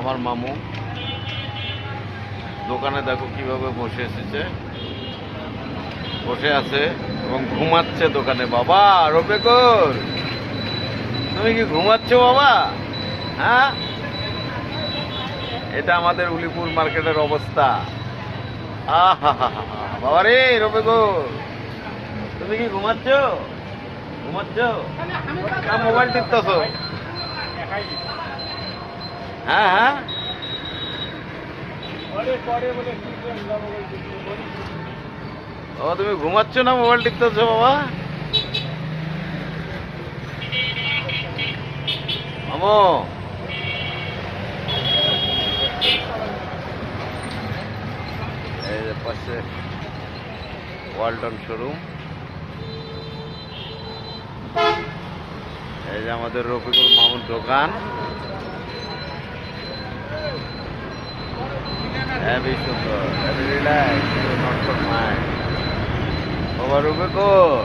আমার মামু দোকানে দেখো কিভাবে বসে এসেছে, বসে আছে এবং ঘুমাচ্ছে দোকানে। বাবা রফিকুল, তুমি কি ঘুমাচ্ছ বাবা? হ্যাঁ, এটা আমাদের উলিপুর মার্কেটের অবস্থা। আহা হা হা, বাবা রে রফিকুল, তুমি কি ঘুমাচ্ছ? ঘুমাচ্ছ না মোবাইল টিপতেছ? হ্যাঁ হ্যাঁ, ও তুমি ঘুমাচ্ছ না মোবাইল টিপতেছ বাবা? মামো, এই যে পাশে ওয়ালটন শোরুম, এই যে আমাদের রফিকুল মামুর দোকান। হেভি সুন্দর, heavy relax, not for mind. বাবা রফিকুল,